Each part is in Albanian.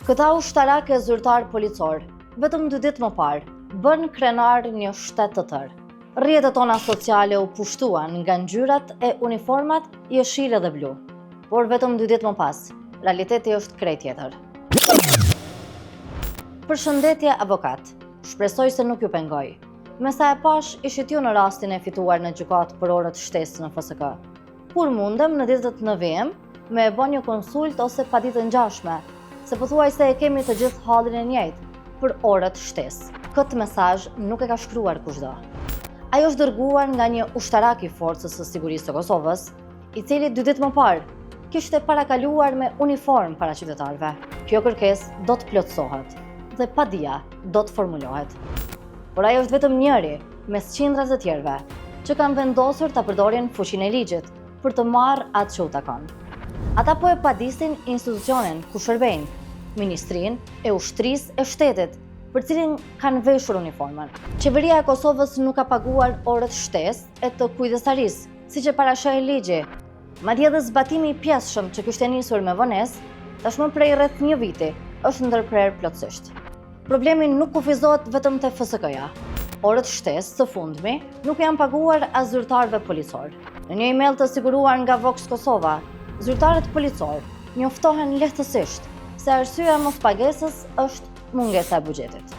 Këta ushtarak e zyrtar policor, vetëm 2 ditë më parë, bën krenar një shtet të tërë. Rrjetet tona sociale u pushtuan nga ngjyrat e uniformat jeshile dhe blu. Por vetëm 2 ditë më pas, realiteti është krejt tjetër. Përshëndetje avokat, shpresoj se nuk ju pengoj. Me sa e pash, ishit ju në rastin e fituar në gjykatë për orët shtesë në FSK. Kur mundem në ditët në VM, me e bën një konsult ose paditë ngjashme, se pothuajse e kemi të gjithë hallin e njëjtë për orët shtesë. Këtë mesazh nuk e ka shkruar kushdo. Ai është dërguar nga një ushtarak i Forcës së Sigurisë së Kosovës, i cili 2 ditë më parë kishte parakaluar me uniformë para qytetarëve. Kjo kërkesë do të plotësohet dhe padia do të formulohet. Por ai është vetëm njëri mes qindras të tjerëve që kanë vendosur ta përdorin fuqinë e ligjit për të marrë atë që u takon. Ata po e padisin institucionin ku shërbejnë, Ministrinë e Ushtrisë e Shtetit, për cilin kanë veshur uniformën. Qeveria e Kosovës nuk ka paguar orët shtesë e të kujdesarisë, siç e parashoi ligji. Madje edhe zbatimi i pjesshëm që kishte nisur me vonesë, tashmë prej rreth 1 viti, është ndërprer plotësisht. Problemi nuk kufizohet vetëm te FSK-ja. Orët shtesë së fundmi nuk janë paguar as zyrtarëve policor. Në një email të siguruar nga Vox Kosova, zyrtarët policor njoftohen lehtësisht se arsyeja e mospagesës është mungesa e buxhetit.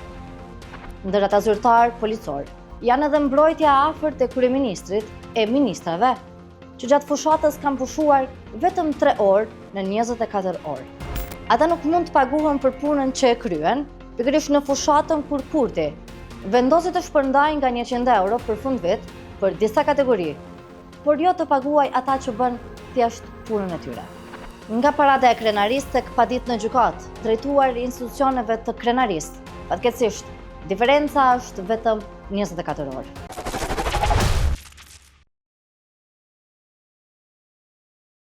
Ndër ata zyrtar policor janë edhe mbrojtja afër te kryeministrit e ministrave, që gjatë fushatës kanë pushuar vetëm 3 orë në 24 orë. Ata nuk mund të paguhen për punën që e kryen, pikërisht në fushatën kur Kurti vendosi të shpërndajnë nga 100 euro për fund vit për disa kategori, por jo të paguaj ata që bën thjesht punën e tyre. Nga parada e krenarisë tek paditë në gjykatë, drejtuar institucioneve të krenarisë, fatkeqësisht, diferenca është vetëm 24 orë.